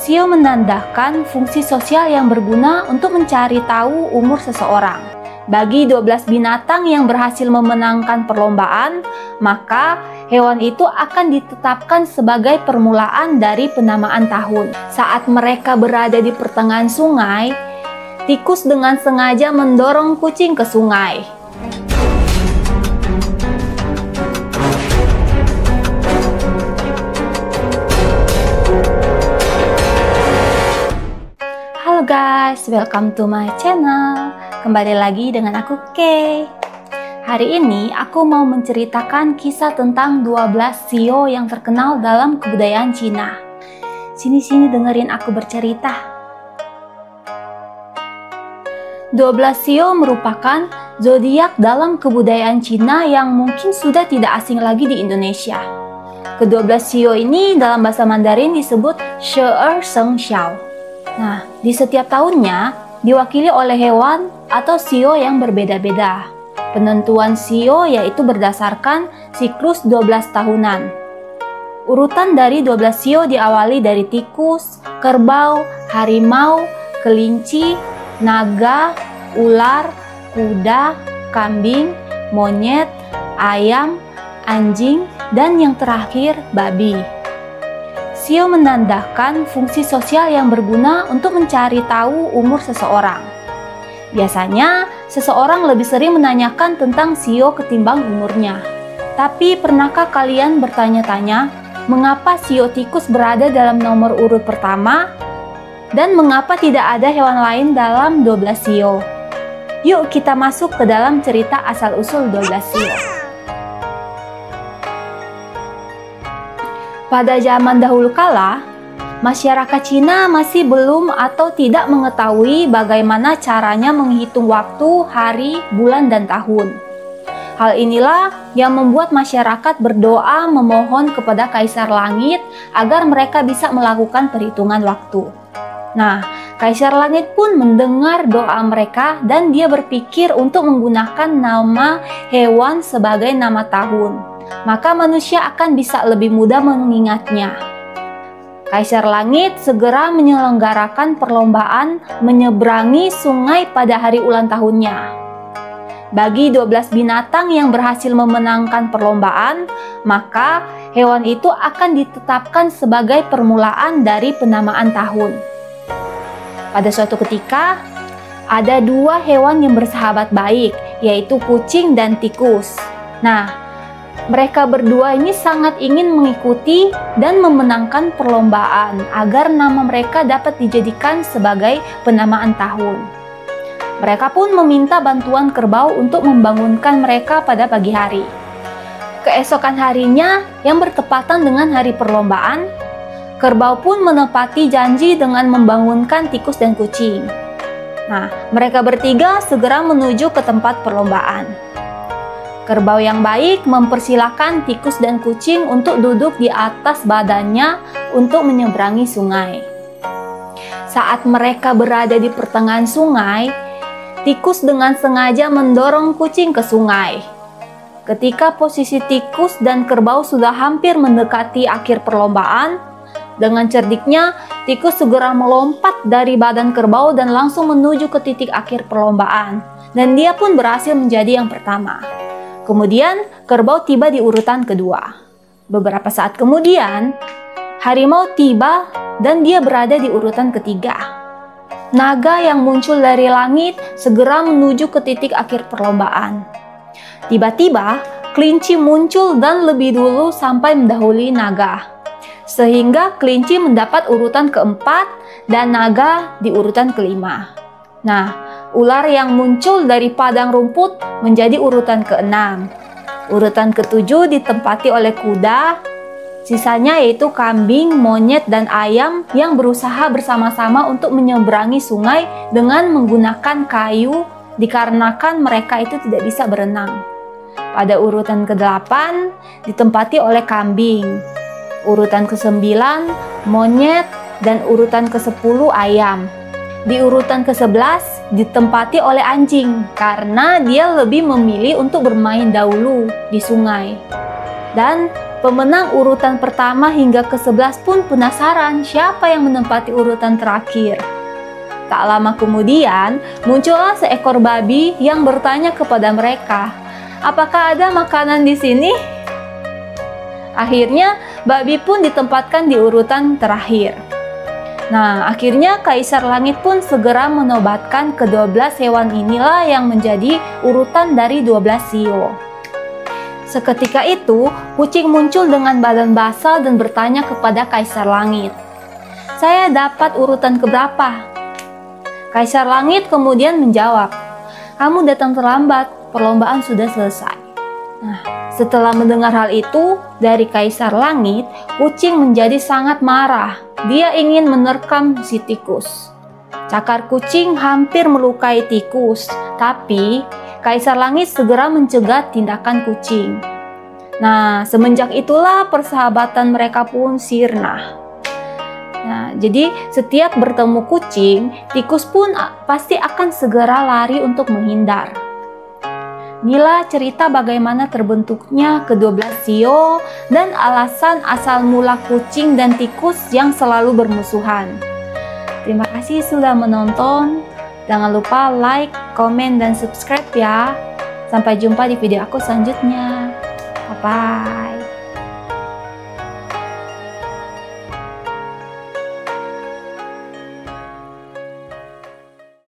Sio menandakan fungsi sosial yang berguna untuk mencari tahu umur seseorang. Bagi 12 binatang yang berhasil memenangkan perlombaan, maka hewan itu akan ditetapkan sebagai permulaan dari penamaan tahun. Saat mereka berada di pertengahan sungai, tikus dengan sengaja mendorong kucing ke sungai. Halo guys, welcome to my channel. Kembali lagi dengan aku Kay. Hari ini aku mau menceritakan kisah tentang 12 sio yang terkenal dalam kebudayaan Cina. Sini dengerin aku bercerita. 12 sio merupakan zodiak dalam kebudayaan Cina yang mungkin sudah tidak asing lagi di Indonesia. Ke-12 sio ini dalam bahasa Mandarin disebut Shi Sheng Xiao. Nah, di setiap tahunnya diwakili oleh hewan atau sio yang berbeda-beda. Penentuan sio yaitu berdasarkan siklus 12 tahunan. Urutan dari 12 sio diawali dari tikus, kerbau, harimau, kelinci, naga, ular, kuda, kambing, monyet, ayam, anjing, dan yang terakhir babi. Sio menandakan fungsi sosial yang berguna untuk mencari tahu umur seseorang. Biasanya, seseorang lebih sering menanyakan tentang sio ketimbang umurnya. Tapi pernahkah kalian bertanya-tanya, mengapa sio tikus berada dalam nomor urut pertama? Dan mengapa tidak ada hewan lain dalam 12 sio? Yuk kita masuk ke dalam cerita asal-usul 12 sio. Pada zaman dahulu kala, masyarakat Cina masih belum atau tidak mengetahui bagaimana caranya menghitung waktu, hari, bulan, dan tahun. Hal inilah yang membuat masyarakat berdoa memohon kepada Kaisar Langit agar mereka bisa melakukan perhitungan waktu. Nah, Kaisar Langit pun mendengar doa mereka dan dia berpikir untuk menggunakan nama hewan sebagai nama tahun. Maka manusia akan bisa lebih mudah mengingatnya. Kaisar Langit segera menyelenggarakan perlombaan menyeberangi sungai pada hari ulang tahunnya. Bagi 12 binatang yang berhasil memenangkan perlombaan, maka hewan itu akan ditetapkan sebagai permulaan dari penamaan tahun. Pada suatu ketika, ada dua hewan yang bersahabat baik, yaitu kucing dan tikus. Nah, mereka berdua ini sangat ingin mengikuti dan memenangkan perlombaan agar nama mereka dapat dijadikan sebagai penamaan tahun. Mereka pun meminta bantuan kerbau untuk membangunkan mereka pada pagi hari. Keesokan harinya yang bertepatan dengan hari perlombaan, kerbau pun menepati janji dengan membangunkan tikus dan kucing. Nah, mereka bertiga segera menuju ke tempat perlombaan. Kerbau yang baik mempersilahkan tikus dan kucing untuk duduk di atas badannya untuk menyeberangi sungai. Saat mereka berada di pertengahan sungai, tikus dengan sengaja mendorong kucing ke sungai. Ketika posisi tikus dan kerbau sudah hampir mendekati akhir perlombaan, dengan cerdiknya tikus segera melompat dari badan kerbau dan langsung menuju ke titik akhir perlombaan. Dan dia pun berhasil menjadi yang pertama. Kemudian, kerbau tiba di urutan kedua. Beberapa saat kemudian, harimau tiba dan dia berada di urutan ketiga. Naga yang muncul dari langit segera menuju ke titik akhir perlombaan. Tiba-tiba, kelinci muncul dan lebih dulu sampai mendahului naga. Sehingga kelinci mendapat urutan keempat dan naga di urutan kelima. Nah, ular yang muncul dari padang rumput menjadi urutan ke-6. Urutan ke-7 ditempati oleh kuda, sisanya yaitu kambing, monyet, dan ayam yang berusaha bersama-sama untuk menyeberangi sungai dengan menggunakan kayu dikarenakan mereka itu tidak bisa berenang. Pada urutan ke-8 ditempati oleh kambing, urutan ke-9 monyet, dan urutan ke-10 ayam. Di urutan ke-11 ditempati oleh anjing karena dia lebih memilih untuk bermain dahulu di sungai. Dan Pemenang urutan pertama hingga ke-11 pun penasaran siapa yang menempati urutan terakhir. Tak lama kemudian, muncullah seekor babi yang bertanya kepada mereka, "Apakah ada makanan di sini?" Akhirnya, babi pun ditempatkan di urutan terakhir. Nah, akhirnya Kaisar Langit pun segera menobatkan ke-12 hewan inilah yang menjadi urutan dari 12 shio. Seketika itu, kucing muncul dengan badan basah dan bertanya kepada Kaisar Langit, "Saya dapat urutan keberapa?" Kaisar Langit kemudian menjawab, "Kamu datang terlambat, perlombaan sudah selesai." Nah, setelah mendengar hal itu dari Kaisar Langit, kucing menjadi sangat marah. Dia ingin menerkam si tikus. Cakar kucing hampir melukai tikus, tapi Kaisar Langit segera mencegah tindakan kucing. Nah, semenjak itulah persahabatan mereka pun sirna. Nah, jadi setiap bertemu kucing, tikus pun pasti akan segera lari untuk menghindar. Inilah cerita bagaimana terbentuknya ke-12 shio dan alasan asal mula kucing dan tikus yang selalu bermusuhan. Terima kasih sudah menonton. Jangan lupa like, komen, dan subscribe ya. Sampai jumpa di video aku selanjutnya. Bye-bye.